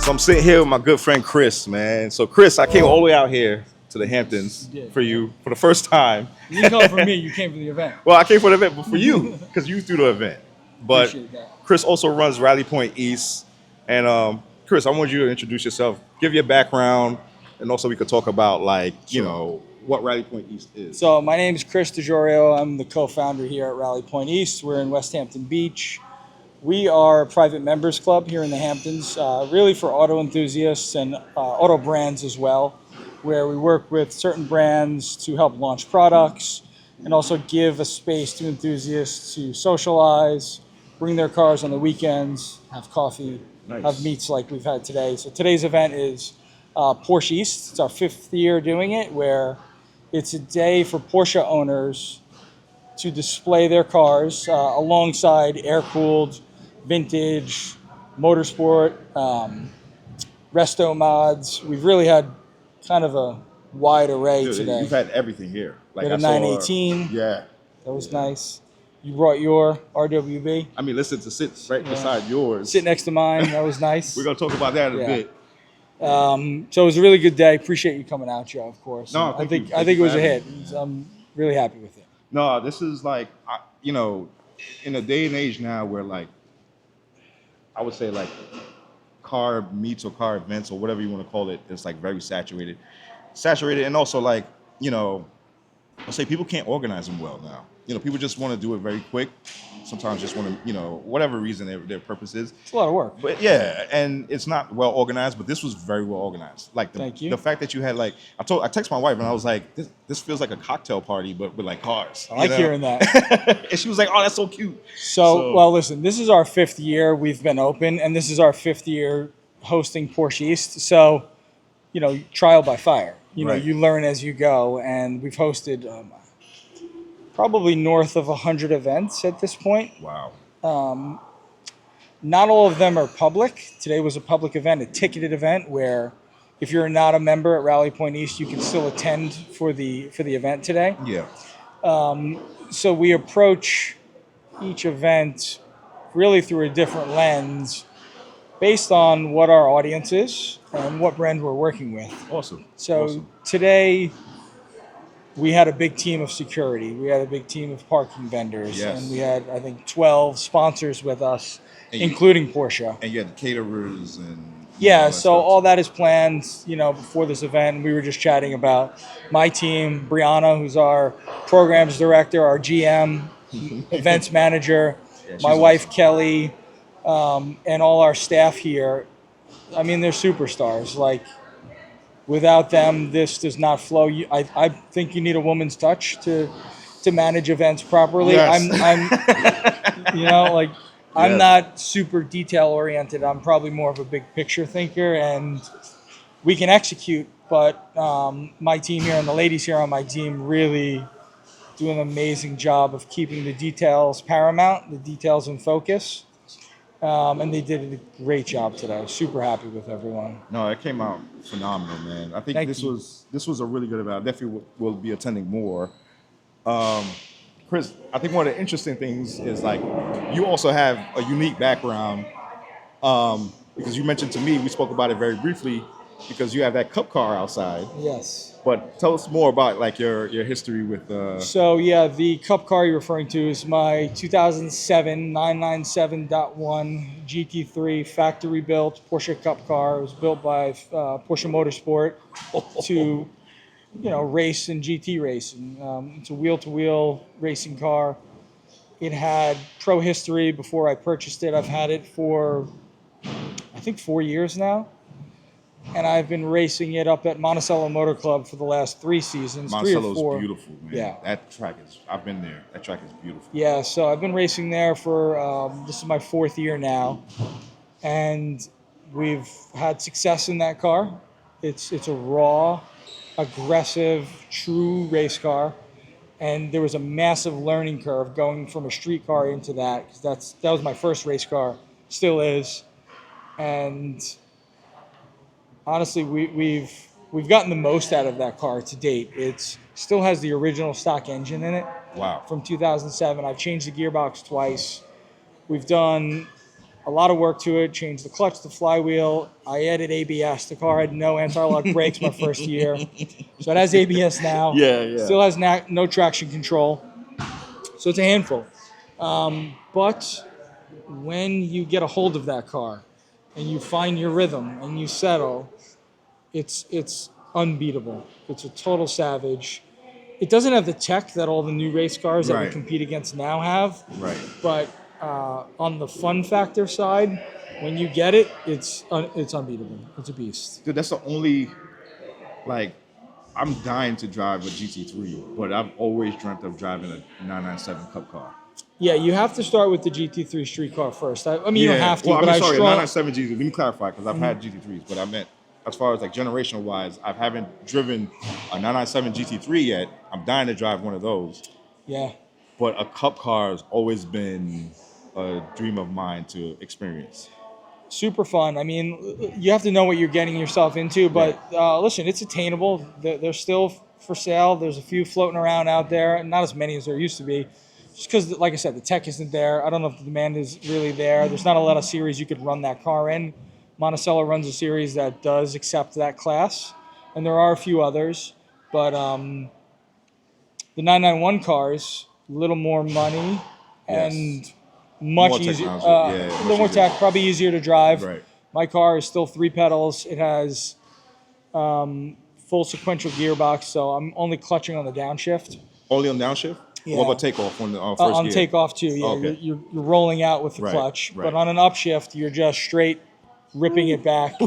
So I'm sitting here with my good friend Chris, man. So Chris, I came all the way out here to the Hamptons for you for the first time. You didn't come for me, you came for the event. Well, I came for the event, but for you, because you threw the event. But Appreciate that. Chris also runs Rally Point East. And Chris, I want you to introduce yourself, give your background, and also we could talk about what Rally Point East is. So my name is Chris DeJorio. I'm the co-founder here at Rally Point East. We're in West Hampton Beach. We are a private members club here in the Hamptons, really for auto enthusiasts and auto brands as well, where we work with certain brands to help launch products and also give a space to enthusiasts to socialize, bring their cars on the weekends, have coffee, have meets like we've had today. So today's event is Porsche East. It's our 5th year doing it, where it's a day for Porsche owners to display their cars alongside air-cooled, vintage, motorsport, resto mods. We've really had kind of a wide array today. You've had everything here. Like we had a 918. Yeah. That was nice. You brought your RWB. I mean, listen, to sit right beside yours. Sit next to mine. That was nice. We're going to talk about that in a bit. So it was a really good day. Appreciate you coming out, Joe, of course. No, I think it was a hit. I'm really happy with it. No, this is like, in a day and age now where I would say car meets or car events or whatever you want to call it, it's very saturated. And also I'll say people can't organize them well now. People just want to do it very quick. Sometimes just want to, whatever reason their purpose is. It's a lot of work. But yeah, and it's not well organized, but this was very well organized. Thank you. The fact that you had I texted my wife and I was like, this feels like a cocktail party, but with cars. I like hearing that. And she was like, oh, that's so cute. So, well, listen, this is our 5th year we've been open, and this is our 5th year hosting Porsche East. So, trial by fire. You learn as you go, and we've hosted probably north of 100 events at this point. Wow. Not all of them are public. Today was a public event, a ticketed event, where if you're not a member at Rally Point East, you can still attend for the event today. Yeah. So we approach each event really through a different lens based on what our audience is and what brand we're working with. Awesome. So today we had a big team of security. We had a big team of parking vendors. Yes. And we had, I think, 12 sponsors with us, including Porsche. And you had the caterers and... Yeah, so all that is planned, before this event. We were just chatting about my team, Brianna, who's our programs director, our GM, events manager, my wife, Kelly, and all our staff here. I mean, they're superstars. Without them, this does not flow. I think you need a woman's touch to manage events properly. Yes. I'm not super detail oriented. I'm probably more of a big picture thinker, and we can execute. But my team here and the ladies here on my team really do an amazing job of keeping the details paramount, the details in focus. And they did a great job today. Super happy with everyone. No, it came out phenomenal, man. I think this was a really good event. I definitely will be attending more. Chris, I think one of the interesting things is you also have a unique background because you mentioned to me, we spoke about it very briefly, because you have that cup car outside. Yes. But tell us more about your history with. So yeah, the cup car you're referring to is my 2007 997.1 GT3 factory built Porsche cup car. It was built by Porsche Motorsport to race and GT racing. It's a wheel-to-wheel racing car. It had pro history before I purchased it. I've had it for I think 4 years now. And I've been racing it up at Monticello Motor Club for the last 3 seasons. Monticello's 3 or 4. Beautiful, man. Yeah. That track I've been there. That track is beautiful. Yeah, so I've been racing there for, this is my 4th year now. And we've had success in that car. It's a raw, aggressive, true race car. And there was a massive learning curve going from a street car into that, because that was my first race car, still is. And honestly, we've gotten the most out of that car to date. It still has the original stock engine in it. Wow. From 2007. I've changed the gearbox twice. We've done a lot of work to it. Changed the clutch, the flywheel. I added ABS. The car had no anti-lock brakes my first year, so it has ABS now. Yeah. Still has no traction control, so it's a handful. But when you get a hold of that car and you find your rhythm and you settle, it's unbeatable. It's a total savage. It doesn't have the tech that all the new race cars that we Right. compete against now have. Right. But on the fun factor side, when you get it, it's unbeatable. It's a beast. Dude, that's the only, like, I'm dying to drive a GT3, but I've always dreamt of driving a 997 Cup car. Yeah, you have to start with the GT3 street car first. I mean, you don't have to, Well, but I mean, sorry, strong. 997 GT. Let me clarify, because I've had GT3s, but I meant as far as like generational wise, I haven't driven a 997 GT3 yet. I'm dying to drive one of those. Yeah. But a Cup car has always been a dream of mine to experience. Super fun. I mean, you have to know what you're getting yourself into, but listen, it's attainable. They're still for sale. There's a few floating around out there, not as many as there used to be. Just because, like I said, the tech isn't there. I don't know if the demand is really there. There's not a lot of series you could run that car in. Monticello runs a series that does accept that class, and there are a few others. But the 991 cars, a little more money and much More easier. technology. A Much little more easier. tech, probably easier to drive. Right. My car is still 3 pedals. It has full sequential gearbox, so I'm only clutching on the downshift. Only on downshift? Yeah. What about takeoff on the first On gear? takeoff too, yeah. Okay. You're rolling out with the Right, clutch, right. but on an upshift, you're just straight ripping it back.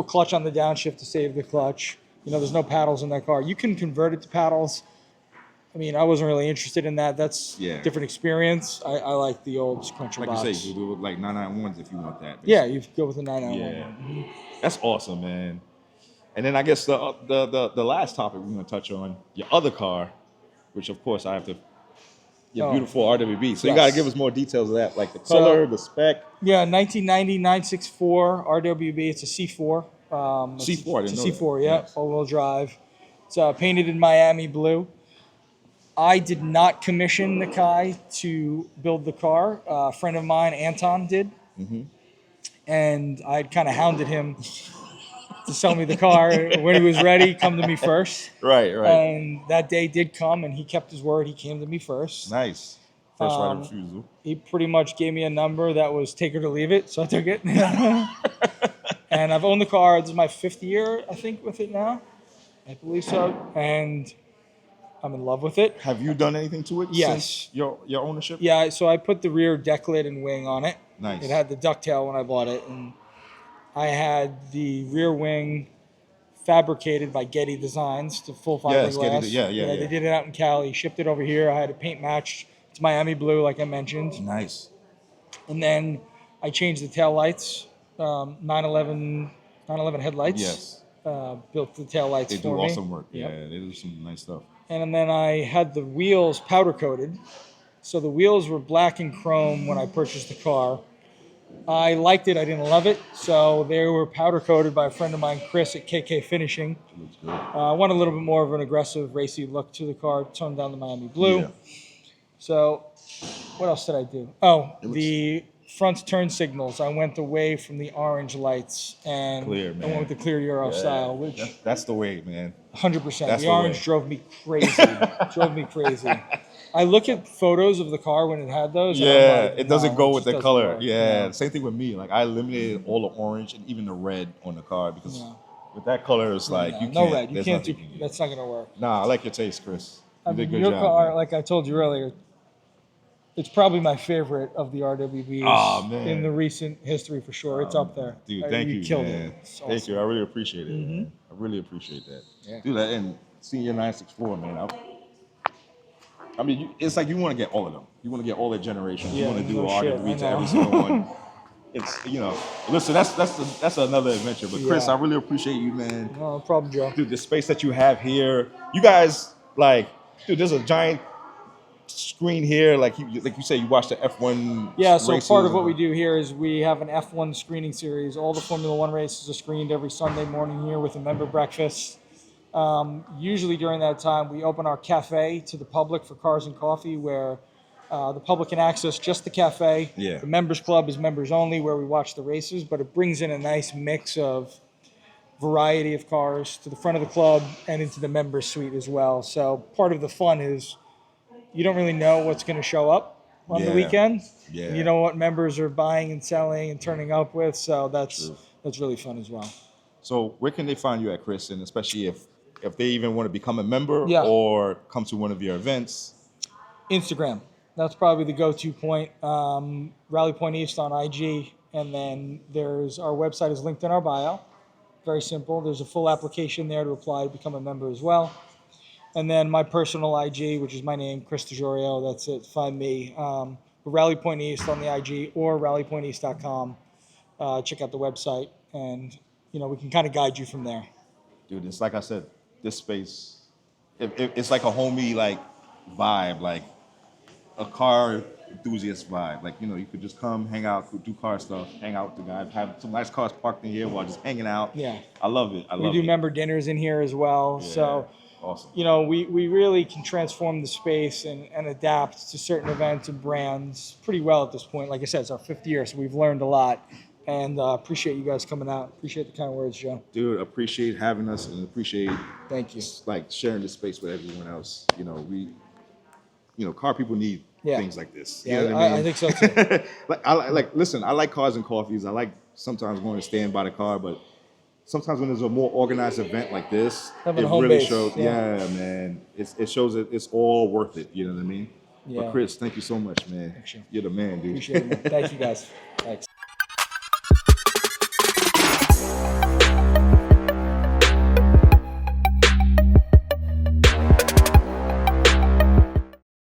Clutch on the downshift to save the clutch. You know, there's no paddles in that car. You can convert it to paddles. I mean, I wasn't really interested in that. That's different experience. I like the old sequential box. Like you say, you do it like 991s if you want that. Basically. Yeah, you go with the 991. Yeah. That's awesome, man. And then I guess the last topic we're going to touch on, your other car, which of course I have to, your beautiful RWB. So you got to give us more details of that, like the color, the spec. Yeah, 1990 964 RWB. It's a C4. C4, I didn't know It's a C4, that. yeah, Nice. all-wheel drive. It's painted in Miami blue. I did not commission the guy to build the car. A friend of mine, Anton, did. And I'd kind of hounded him to sell me the car. When he was ready, come to me first. Right. And that day did come, and he kept his word. He came to me first. Nice. First right of refusal. He pretty much gave me a number that was take it or leave it, so I took it. And I've owned the car. This is my 5th year, I think, with it now. I believe so. And I'm in love with it. Have you done anything to it Yes. since your ownership? Yeah, so I put the rear deck lid and wing on it. Nice. It had the ducktail when I bought it, and I had the rear wing fabricated by Getty Designs to full fiberglass. Getty, yeah. They did it out in Cali, shipped it over here. I had it paint matched. It's Miami blue, like I mentioned. Nice. And then I changed the tail lights, 911 headlights. Yes. Built the tail lights They for do me. awesome work. Yep. Yeah, they do some nice stuff. And then I had the wheels powder coated. So the wheels were black and chrome when I purchased the car. I liked it. I didn't love it. So they were powder coated by a friend of mine, Chris at KK Finishing. Looks good. I wanted a little bit more of an aggressive, racy look to the car, toned down the Miami blue. Yeah. So what else did I do? Oh, the front turn signals. I went away from the orange lights and Clear, I man. went with the clear Euro style, which That's the way, man. 100%. That's The the orange way. drove me crazy. I look at photos of the car when it had those. and I'm Yeah, like, it doesn't no, go it with just the doesn't color. work. Yeah, No. same thing with me. Like I eliminated all the orange and even the red on the car because No. with that color, it's like you No can't. red. You there's can't do. nothing you can That's not gonna work. Nah, I like your taste, Chris. You did a good Your job. car, man. like I told you earlier, it's probably my favorite of the RWBs Aw, man. in the recent history for sure. It's up there. Dude, thank you, killed man. it. It's Thank awesome. you. I really appreciate it. Man. I really appreciate that. Yeah. Dude, and seeing your 964, man. I mean, it's like you want to get all of them. You want to get all the generations. You Yeah, want to do no shit, RWB I to know. every single one. It's listen. That's another adventure. But Chris, Yeah. I really appreciate you, man. No problem, Joe. Dude, the space that you have here. You guys dude. There's a giant screen here. Like you say, you watch the F1. Yeah, so races part of what and- we do here is we have an F1 screening series. All the Formula One races are screened every Sunday morning here with a member breakfast. Usually during that time, we open our cafe to the public for cars and coffee where The public can access just the cafe. Yeah. The members club is members only, where we watch the races, but it brings in a nice mix of variety of cars to the front of the club and into the members suite as well. So part of the fun is you don't really know what's going to show up on the Yeah. weekend. Yeah. And you know what members are buying and selling and turning up with. So that's True. really fun as well. So where can they find you at, Chris? And especially if they even want to become a member Yeah. or come to one of your events. Instagram. That's probably the go-to point. Rally Point East on IG. And then there's our website is linked in our bio. Very simple. There's a full application there to apply to become a member as well. And then my personal IG, which is my name, Chris DeJorio. That's it. Find me. Rally Point East on the IG or rallypointeast.com. Check out the website, and we can kind of guide you from there. Dude, it's like I said, this space, it's like a homey like vibe, like a car enthusiast vibe. Like, you could just come, hang out, do car stuff, hang out with the guys, have some nice cars parked in here while just hanging out. Yeah. I love it. We do member dinners in here as well. Yeah. So, awesome. We really can transform the space and adapt to certain events and brands pretty well at this point. Like I said, it's our 5th year, so we've learned a lot. And appreciate you guys coming out. Appreciate the kind words, Joe. Dude, appreciate having us and appreciate Thank you. like sharing this space with everyone else. Car people need things like this. Yeah, You know what I mean? I think so too. Listen, I like cars and coffees. I like sometimes going to stand by the car, but sometimes when there's a more organized event like this, Having it a home really base, shows. yeah. Yeah, man, it shows that it's all worth it. You know what I mean? Yeah. But Chris, thank you so much, man. Sure. You're the man, dude. Appreciate it, man. Thank you, guys. Thanks.